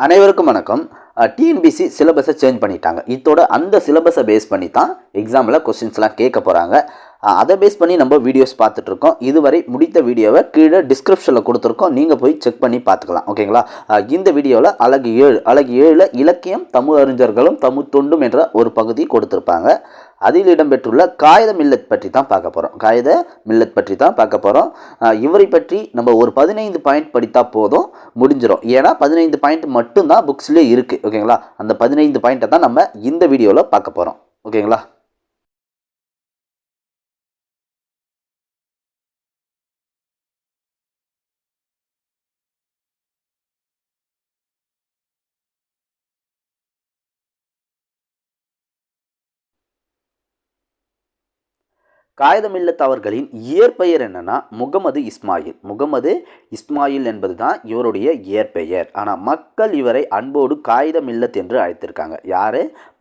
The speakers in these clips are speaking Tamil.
அனைவருக்கும் வணக்கம். டிஎன்பிசி சிலபஸை சேஞ்ச் பண்ணிட்டாங்க. இதோட அந்த சிலபஸை பேஸ் பண்ணி தான் எக்ஸாமில் கொஸ்டின்ஸ்லாம் கேட்க போகிறாங்க. அதை பேஸ் பண்ணி நம்ம வீடியோஸ் பார்த்துட்ருக்கோம். இதுவரை முடித்த வீடியோவை கீழே டிஸ்கிரிப்ஷனில் கொடுத்துருக்கோம். நீங்கள் போய் செக் பண்ணி பார்த்துக்கலாம். ஓகேங்களா? இந்த வீடியோவில் அழகு 7 இலக்கியம் தமிழ் அறிஞர்களும் தமிழ் தொண்டும் என்ற ஒரு பகுதி கொடுத்துருப்பாங்க. அதில் இடம்பெற்றுள்ள காகித மில்லத் பற்றி தான் பார்க்க போகிறோம். இவரை பற்றி நம்ம ஒரு 15 பாயிண்ட் படித்தா போதும், முடிஞ்சிடும். ஏன்னா 15 பாயிண்ட் மட்டும்தான் புக்ஸ்லேயே இருக்குது. ஓகேங்களா? அந்த 15 பாயிண்ட்டை தான் நம்ம இந்த வீடியோவில் பார்க்க போகிறோம். ஓகேங்களா? காகித மில்லத் அவர்களின் இயற்பெயர் என்னன்னா முகமது இஸ்மாயில் என்பது தான் இவருடைய இயற்பெயர். ஆனால் மக்கள் இவரை அன்போடு காகித மில்லத் என்று அழைத்திருக்காங்க. யார்?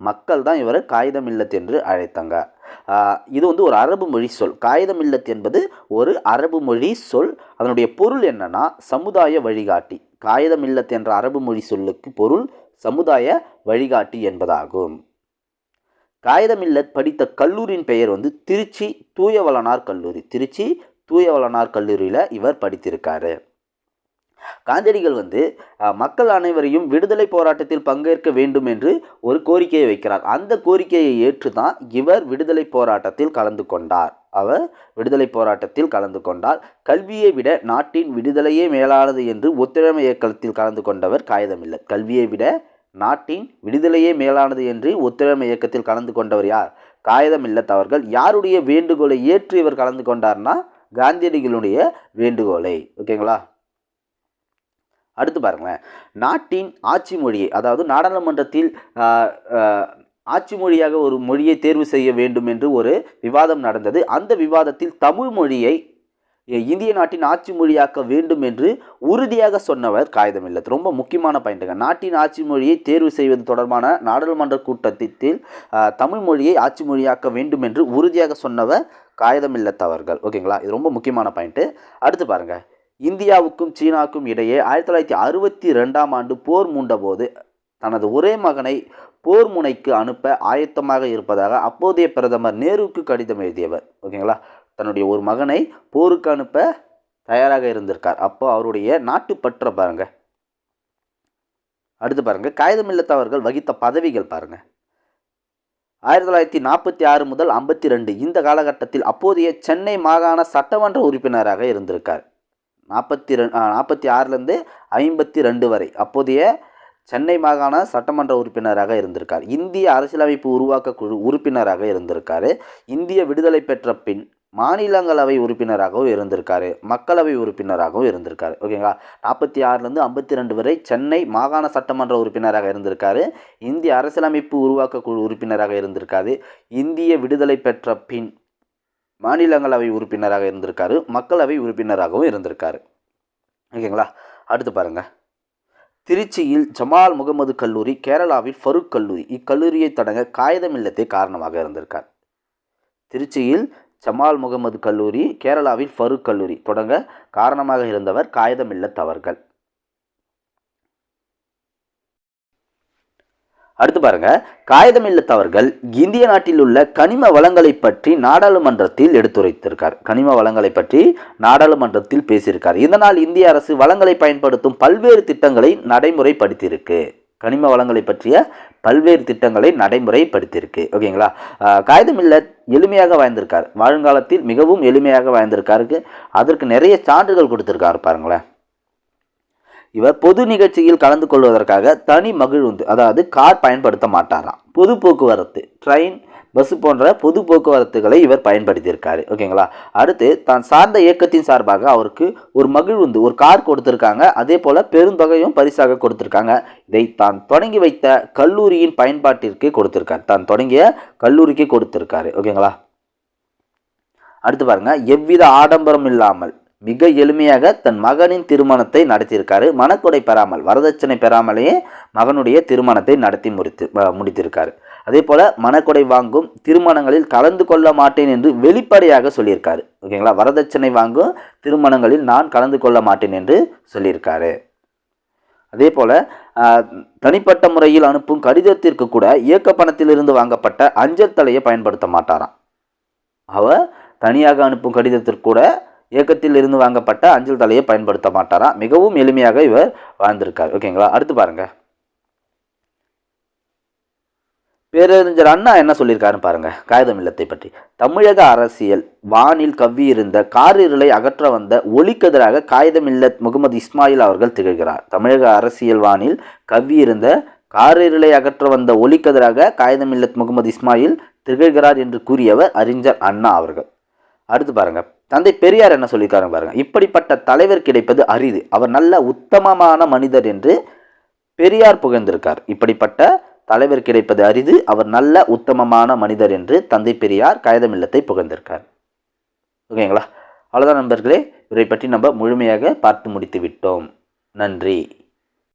மக்கள் தான் இவரை காகித மில்லத் என்று அழைத்தாங்க. இது ஒரு அரபு மொழி சொல். காகித மில்லத் என்பது ஒரு அரபு மொழி சொல். அதனுடைய பொருள் என்னன்னா சமுதாய வழிகாட்டி. காகித மில்லத் என்ற அரபு மொழி சொல்லுக்கு பொருள் சமுதாய வழிகாட்டி என்பதாகும். காகித மில்லத் படித்த கல்லூரியின் பெயர் திருச்சி தூயவளனார் கல்லூரியில் இவர் படித்திருக்காரு. காந்தியடிகள் மக்கள் அனைவரையும் விடுதலை போராட்டத்தில் பங்கேற்க வேண்டும் என்று ஒரு கோரிக்கையை வைக்கிறார். அந்த கோரிக்கையை ஏற்று தான் இவர் விடுதலை போராட்டத்தில் கலந்து கொண்டார். கல்வியை விட நாட்டின் விடுதலையே மேலானது என்று ஒத்துழைமை இயக்கத்தில் கலந்து கொண்டவர் காகித மில்லத். கல்வியை விட நாட்டின் விடுதலையே மேலானது என்று ஒத்துழைமை இயக்கத்தில் கலந்து கொண்டவர் யார்? காகித மில்லத் அவர்கள். யாருடைய வேண்டுகோளை ஏற்று இவர் கலந்து கொண்டார்னா காந்தியடிகளுடைய வேண்டுகோளை. ஓகேங்களா? அடுத்து பாருங்களேன். நாட்டின் ஆட்சி மொழியை, அதாவது நாடாளுமன்றத்தில் ஆட்சி மொழியாக ஒரு மொழியை தேர்வு செய்ய வேண்டும் என்று ஒரு விவாதம் நடந்தது. அந்த விவாதத்தில் தமிழ் மொழியை இந்திய நாட்டின் ஆட்சி மொழியாக்க வேண்டும் என்று உறுதியாக சொன்னவர் காகித மில்லத். ரொம்ப முக்கியமான பாயிண்ட்டுங்க. நாட்டின் ஆட்சி மொழியை தேர்வு செய்வது தொடர்பான நாடாளுமன்ற கூட்டத்தில் தமிழ் மொழியை ஆட்சி மொழியாக்க வேண்டும் என்று உறுதியாக சொன்னவர் காகித மில்லத் அவர்கள். ஓகேங்களா? இது ரொம்ப முக்கியமான பாயிண்ட்டு. அடுத்து பாருங்கள். இந்தியாவுக்கும் சீனாவுக்கும் இடையே 1962ஆம் ஆண்டு போர் மூண்டபோது தனது ஒரே மகனை போர் முனைக்கு அனுப்ப ஆயத்தமாக இருப்பதாக அப்போதைய பிரதமர் நேருவுக்கு கடிதம் எழுதியவர். ஓகேங்களா? தன்னுடைய ஒரு மகனை போருக்கு அனுப்ப தயாராக இருந்திருக்கார். அப்போ அவருடைய நாட்டுப்பற்ற பாருங்க. அடுத்து பாருங்க. காகித மில்லத் அவர்கள் வகித்த பதவிகள் பாருங்க. 1946 முதல் 52 இந்த காலகட்டத்தில் அப்போதைய சென்னை மாகாண சட்டமன்ற உறுப்பினராக இருந்திருக்கார். 46லேருந்து 52 வரை அப்போதைய சென்னை மாகாண சட்டமன்ற உறுப்பினராக இருந்திருக்கார். இந்திய அரசியலமைப்பு உருவாக்க குழு உறுப்பினராக இருந்திருக்காரு. இந்திய விடுதலை பெற்ற பின் மாநிலங்களவை உறுப்பினராகவும் இருந்திருக்காரு. மக்களவை உறுப்பினராகவும் இருந்திருக்காரு. ஓகேங்களா? 46லேருந்து 52 வரை சென்னை மாகாண சட்டமன்ற உறுப்பினராக இருந்திருக்காரு. இந்திய அரசியலமைப்பு உருவாக்க குழு உறுப்பினராக இருந்திருக்காரு. இந்திய விடுதலை பெற்ற பின் மாநிலங்களவை உறுப்பினராக இருந்திருக்காரு. மக்களவை உறுப்பினராகவும் இருந்திருக்காரு. ஓகேங்களா? அடுத்து பாருங்க. திருச்சியில் ஜமால் முகமது கல்லூரி, கேரளாவில் ஃபருக் கல்லூரி. இக்கல்லூரியை தொடங்க காகித மில்லத்தே காரணமாக இருந்திருக்கார். திருச்சியில் ஜமால் முகமது கல்லூரி, கேரளாவில் ஃபருக் கல்லூரி தொடங்க காரணமாக இருந்தவர் காகித மில்லத் அவர்கள். அடுத்து பாருங்க. காகித மில்லத் அவர்கள் இந்திய நாட்டில் உள்ள கனிம வளங்களை பற்றி நாடாளுமன்றத்தில் எடுத்துரைத்திருக்கார். கனிம வளங்களை பற்றி நாடாளுமன்றத்தில் பேசியிருக்கார். இதனால் இந்திய அரசு வளங்களை பயன்படுத்தும் பல்வேறு திட்டங்களை நடைமுறைப்படுத்தியிருக்கு. கனிம வளங்களை பற்றிய பல்வேறு திட்டங்களை நடைமுறைப்படுத்தியிருக்கு. ஓகேங்களா? காகித மில்லத் எளிமையாக வாழ்ந்திருக்கார். வாழ்ங்காலத்தில் மிகவும் எளிமையாக வாழ்ந்திருக்காருக்கு. அதற்கு நிறைய சான்றுகள் கொடுத்திருக்காரு பாருங்களேன். இவர் பொது நிகழ்ச்சியில் கலந்து கொள்வதற்காக தனி மகிழுந்து, அதாவது கார் பயன்படுத்த மாட்டாராம். பொது போக்குவரத்து, ட்ரெயின், பஸ் போன்ற பொது போக்குவரத்துகளை இவர் பயன்படுத்தியிருக்காரு. ஓகேங்களா? அடுத்து தான் சார்ந்த இயக்கத்தின் சார்பாக அவருக்கு ஒரு மகிழ்வுந்து, ஒரு கார் கொடுத்துருக்காங்க. அதே போல் பெருந்தொகையும் பரிசாக கொடுத்துருக்காங்க. இதை தான் தொடங்கி வைத்த கல்லூரியின் பயன்பாட்டிற்கு கொடுத்துருக்காரு. தான் தொடங்கிய கல்லூரிக்கு கொடுத்துருக்காரு. ஓகேங்களா? அடுத்து பாருங்க. எவ்வித ஆடம்பரம் இல்லாமல் மிக எளிமையாக தன் மகனின் திருமணத்தை நடத்தியிருக்காரு. மனக்கொடை பெறாமல், வரதட்சணை பெறாமலேயே மகனுடைய திருமணத்தை நடத்தி முடித்திருக்காரு. அதே போல் மனக்கொடை வாங்கும் திருமணங்களில் கலந்து கொள்ள மாட்டேன் என்று வெளிப்படையாக சொல்லியிருக்காரு. ஓகேங்களா? வரதட்சணை வாங்கும் திருமணங்களில் நான் கலந்து கொள்ள மாட்டேன் என்று சொல்லியிருக்காரு. அதே போல் தனிப்பட்ட முறையில் அனுப்பும் கடிதத்திற்கு கூட இயக்க பணத்திலிருந்து வாங்கப்பட்ட அஞ்சல் தலையை பயன்படுத்த மாட்டாராம். அவர் தனியாக அனுப்பும் கடிதத்திற்கு கூட இயக்கத்தில் இருந்து வாங்கப்பட்ட அஞ்சல் தலையை பயன்படுத்த மாட்டாராம். மிகவும் எளிமையாக இவர் வாழ்ந்திருக்கார். ஓகேங்களா. அடுத்து பாருங்க, பேரறிஞர் அண்ணா என்ன சொல்லியிருக்காருன்னு பாருங்க காகிதம் இல்லத்தை பற்றி. தமிழக அரசியல் வானில் கவ்வியிருந்த காரிருளை அகற்ற வந்த ஒளிக்கதிராக காகிதம் இல்லத் முகமது இஸ்மாயில் அவர்கள் திகழ்கிறார். தமிழக அரசியல் வானில் கவ்வியிருந்த காரிருளை அகற்ற வந்த ஒளிக்கதிராக காகிதம் இல்லத் முகமது இஸ்மாயில் திகழ்கிறார் என்று கூறியவர் அறிஞர் அண்ணா அவர்கள். அடுத்து பாருங்க, தந்தை பெரியார் என்ன சொல்லியிருக்காரு பாருங்க. இப்படிப்பட்ட தலைவர் கிடைப்பது அரிது, அவர் நல்ல உத்தமமான மனிதர் என்று பெரியார் புகழ்ந்திருக்கார். இப்படிப்பட்ட தலைவர் கிடைப்பது அரிது, அவர் நல்ல உத்தமமான மனிதர் என்று தந்தை பெரியார் காகிதம் இல்லத்தை புகழ்ந்திருக்கார். ஓகேங்களா. அவ்வளோதான் நண்பர்களே, இவரை பற்றி நம்ம முழுமையாக பார்த்து முடித்து விட்டோம். நன்றி.